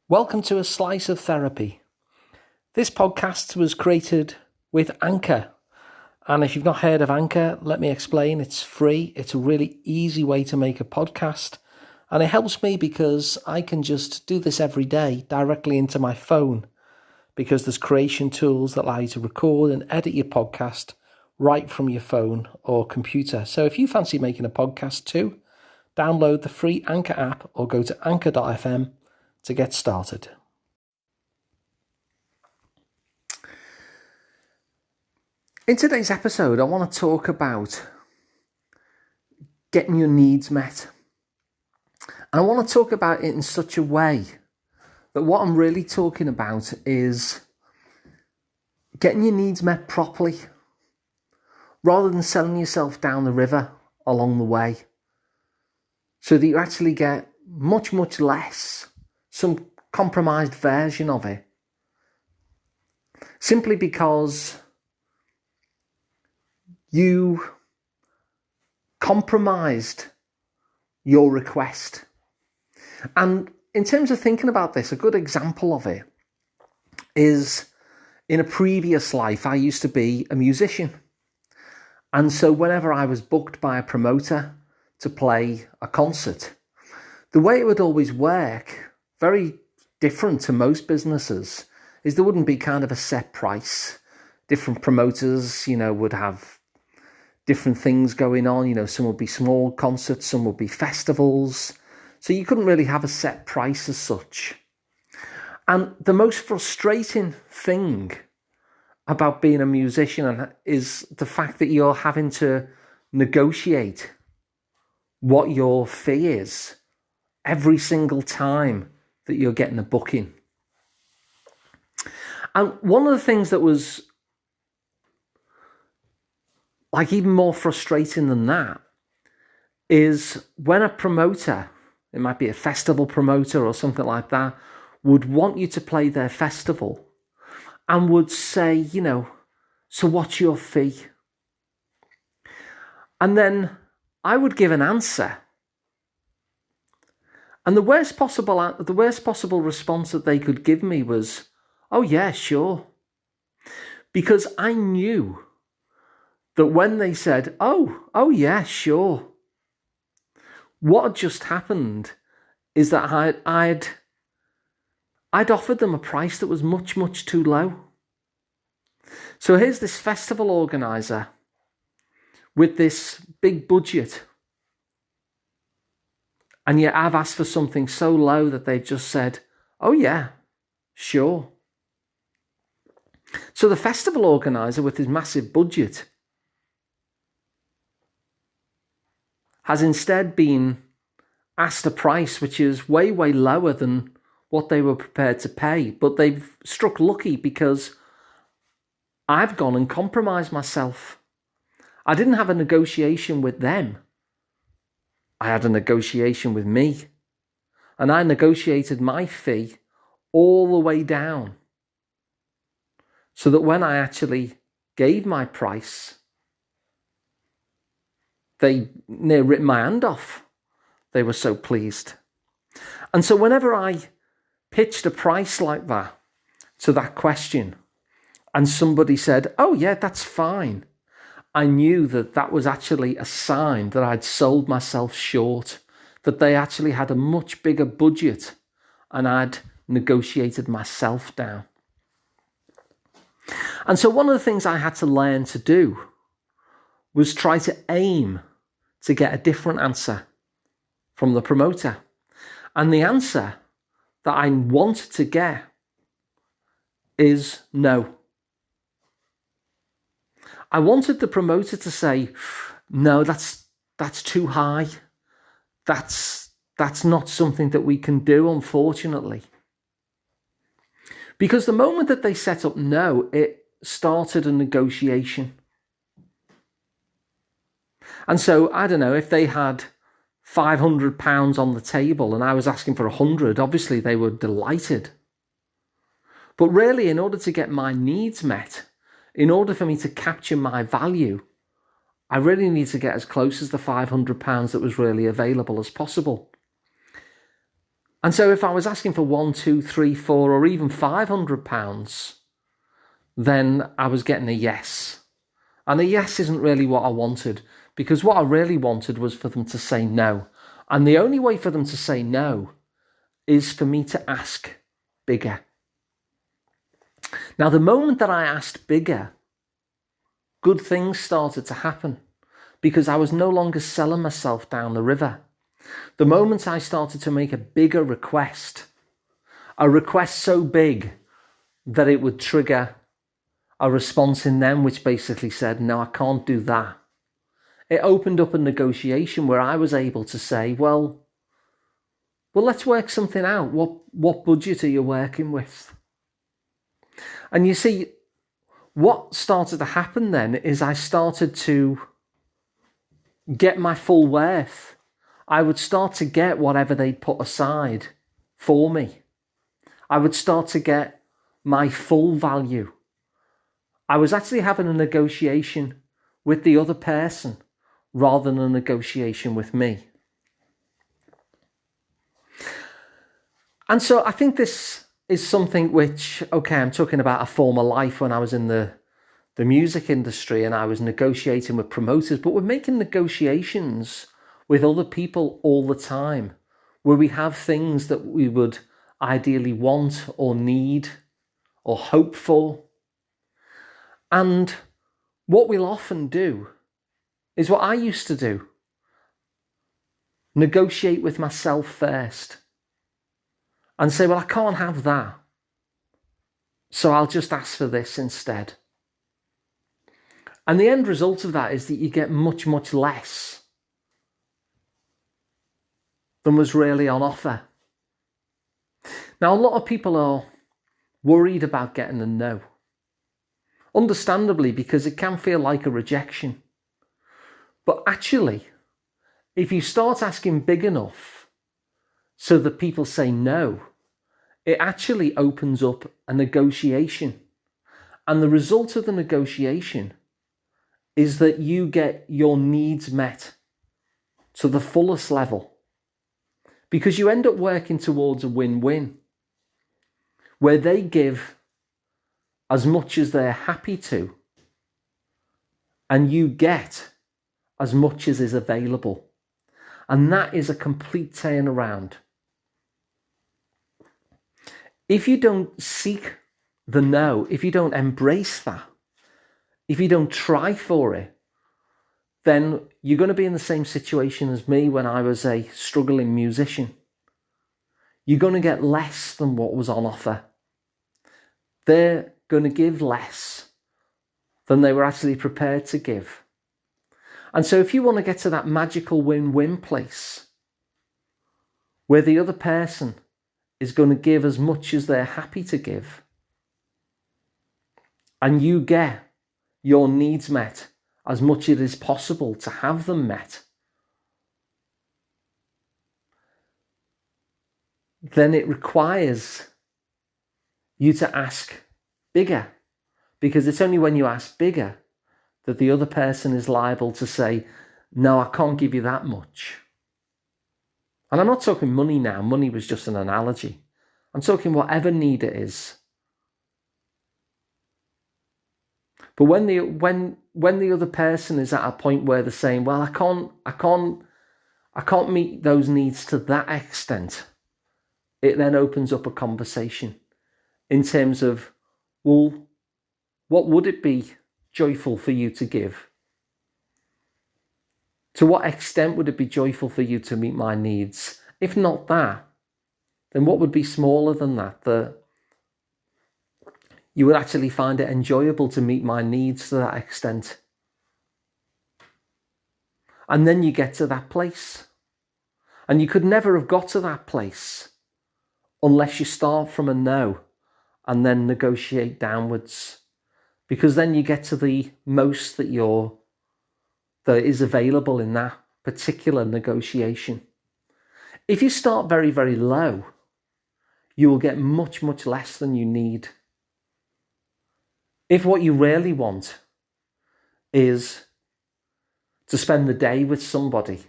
Welcome to A Slice of Therapy. This podcast was created with Anchor. And if you've not heard of Anchor, let me explain. It's free. It's a really easy way to make a podcast. And it helps me because I can just do this every day directly into my phone, because there's creation tools that allow you to record and edit your podcast right from your phone or computer. So if you fancy making a podcast too, download the free Anchor app or go to anchor.fm to get started. In today's episode, I want to talk about getting your needs met. And I want to talk about it in such a way that what I'm really talking about is getting your needs met properly, rather than selling yourself down the river along the way, so that you actually get much less, some compromised version of it, simply because you compromised your request. And in terms of thinking about this, a good example of it is, in a previous life, I used to be a musician. And so whenever I was booked by a promoter to play a concert, the way it would always work, very different to most businesses, is there wouldn't be kind of a set price. Different promoters, would have different things going on. Some would be small concerts, some would be festivals. So you couldn't really have a set price as such. And the most frustrating thing about being a musician is the fact that you're having to negotiate what your fee is every single time that you're getting a booking. And one of the things that was even more frustrating than that is when a promoter, it might be a festival promoter or something like that, would want you to play their festival and would say, so what's your fee? And then I would give an answer. And the worst possible response that they could give me was, oh yeah, sure. Because I knew that when they said, oh yeah, sure, what had just happened is that I'd offered them a price that was much too low. So here's this festival organizer with this big budget, and yet I've asked for something so low that they've just said, oh yeah, sure. So the festival organizer with his massive budget has instead been asked a price which is way lower than what they were prepared to pay. But they've struck lucky because I've gone and compromised myself. I didn't have a negotiation with them. I had a negotiation with me. And I negotiated my fee all the way down, so that when I actually gave my price, they near ripped my hand off. They were so pleased. And so whenever I pitched a price like that to that question, and somebody said, oh yeah, that's fine, I knew that was actually a sign that I'd sold myself short, that they actually had a much bigger budget and I'd negotiated myself down. And so one of the things I had to learn to do was try to aim to get a different answer from the promoter. And the answer that I wanted to get is no. I wanted the promoter to say, no, that's too high. That's not something that we can do, unfortunately. Because the moment that they set up no, it started a negotiation. And so, I don't know, if they had £500 on the table and I was asking for 100, obviously they were delighted. But really, in order to get my needs met, in order for me to capture my value, I really need to get as close as the £500 that was really available as possible. And so if I was asking for £1, £2, £3, £4, or even £500, then I was getting a yes. And a yes isn't really what I wanted, because what I really wanted was for them to say no. And the only way for them to say no is for me to ask bigger. Now, the moment that I asked bigger, good things started to happen, because I was no longer selling myself down the river. The moment I started to make a bigger request, a request so big that it would trigger a response in them which basically said, no, I can't do that. It opened up a negotiation where I was able to say, well, let's work something out. What budget are you working with? And you see, what started to happen then is I started to get my full worth. I would start to get whatever they'd put aside for me. I would start to get my full value. I was actually having a negotiation with the other person rather than a negotiation with me. And so I think this is something which, okay, I'm talking about a former life when I was in the music industry and I was negotiating with promoters, but we're making negotiations with other people all the time where we have things that we would ideally want or need or hope for. And what we'll often do is what I used to do. Negotiate with myself first and say, well, I can't have that, so I'll just ask for this instead. And the end result of that is that you get much, much less than was really on offer. Now, a lot of people are worried about getting a no. Understandably, because it can feel like a rejection. But actually, if you start asking big enough so that people say no, it actually opens up a negotiation. And the result of the negotiation is that you get your needs met to the fullest level. Because you end up working towards a win-win, where they give as much as they're happy to, and you get as much as is available. And that is a complete turnaround. If you don't seek the no, if you don't embrace that, if you don't try for it, then you're going to be in the same situation as me when I was a struggling musician. You're going to get less than what was on offer. They're going to give less than they were actually prepared to give. And so if you want to get to that magical win-win place where the other person is going to give as much as they're happy to give, and you get your needs met as much as it is possible to have them met, then it requires you to ask bigger, because it's only when you ask bigger that the other person is liable to say, no, I can't give you that much. And I'm not talking money now. Money was just an analogy. I'm talking whatever need it is. But when the other person is at a point where they're saying, well, I can't meet those needs to that extent, it then opens up a conversation in terms of, well, what would it be joyful for you to give? To what extent would it be joyful for you to meet my needs? If not that, then what would be smaller than that? That you would actually find it enjoyable to meet my needs to that extent. And then you get to that place. And you could never have got to that place unless you start from a no and then negotiate downwards. Because then you get to the most that is available in that particular negotiation. If you start very, very low, you will get much, much less than you need. If what you really want is to spend the day with somebody,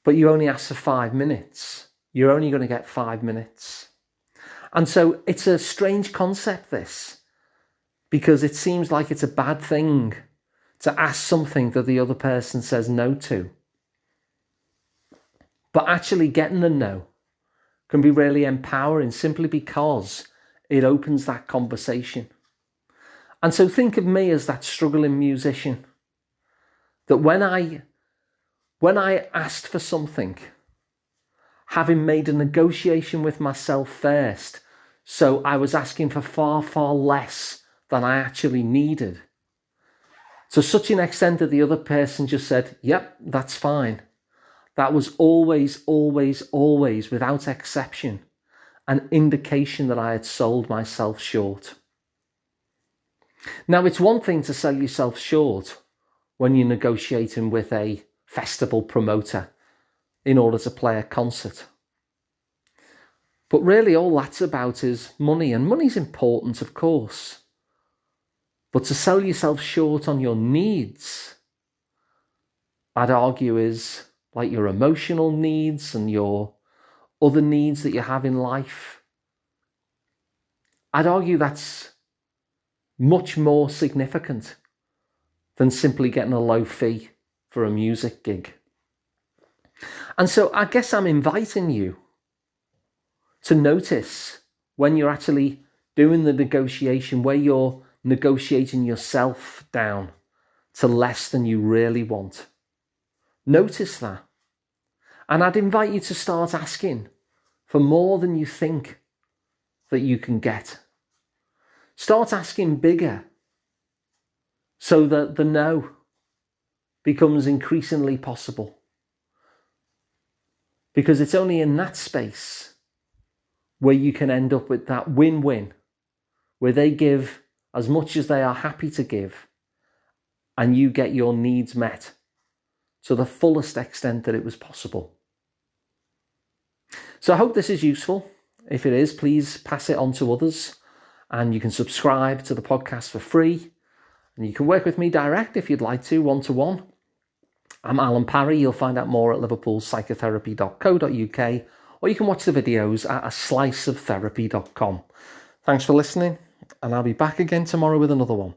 but you only ask for 5 minutes, you're only going to get 5 minutes. And so it's a strange concept, this, because it seems like it's a bad thing to ask something that the other person says no to. But actually getting a no can be really empowering simply because it opens that conversation. And so think of me as that struggling musician, that when I asked for something, having made a negotiation with myself first, so I was asking for far, far less than I actually needed, to such an extent that the other person just said, yep, that's fine. That was always, always, always, without exception, an indication that I had sold myself short. Now, it's one thing to sell yourself short when you're negotiating with a festival promoter in order to play a concert. But really all that's about is money, and money's important, of course. But to sell yourself short on your needs, I'd argue, is like your emotional needs and your other needs that you have in life. I'd argue that's much more significant than simply getting a low fee for a music gig. And so I guess I'm inviting you to notice when you're actually doing the negotiation, where you're negotiating yourself down to less than you really want. Notice that. And I'd invite you to start asking for more than you think that you can get. Start asking bigger so that the no becomes increasingly possible. Because it's only in that space where you can end up with that win-win, where they give as much as they are happy to give, and you get your needs met to the fullest extent that it was possible. So I hope this is useful. If it is, please pass it on to others, and you can subscribe to the podcast for free, and you can work with me direct if you'd like to, one-to-one. I'm Alun Parry. You'll find out more at liverpoolpsychotherapy.co.uk, or you can watch the videos at asliceoftherapy.com. Thanks for listening, and I'll be back again tomorrow with another one.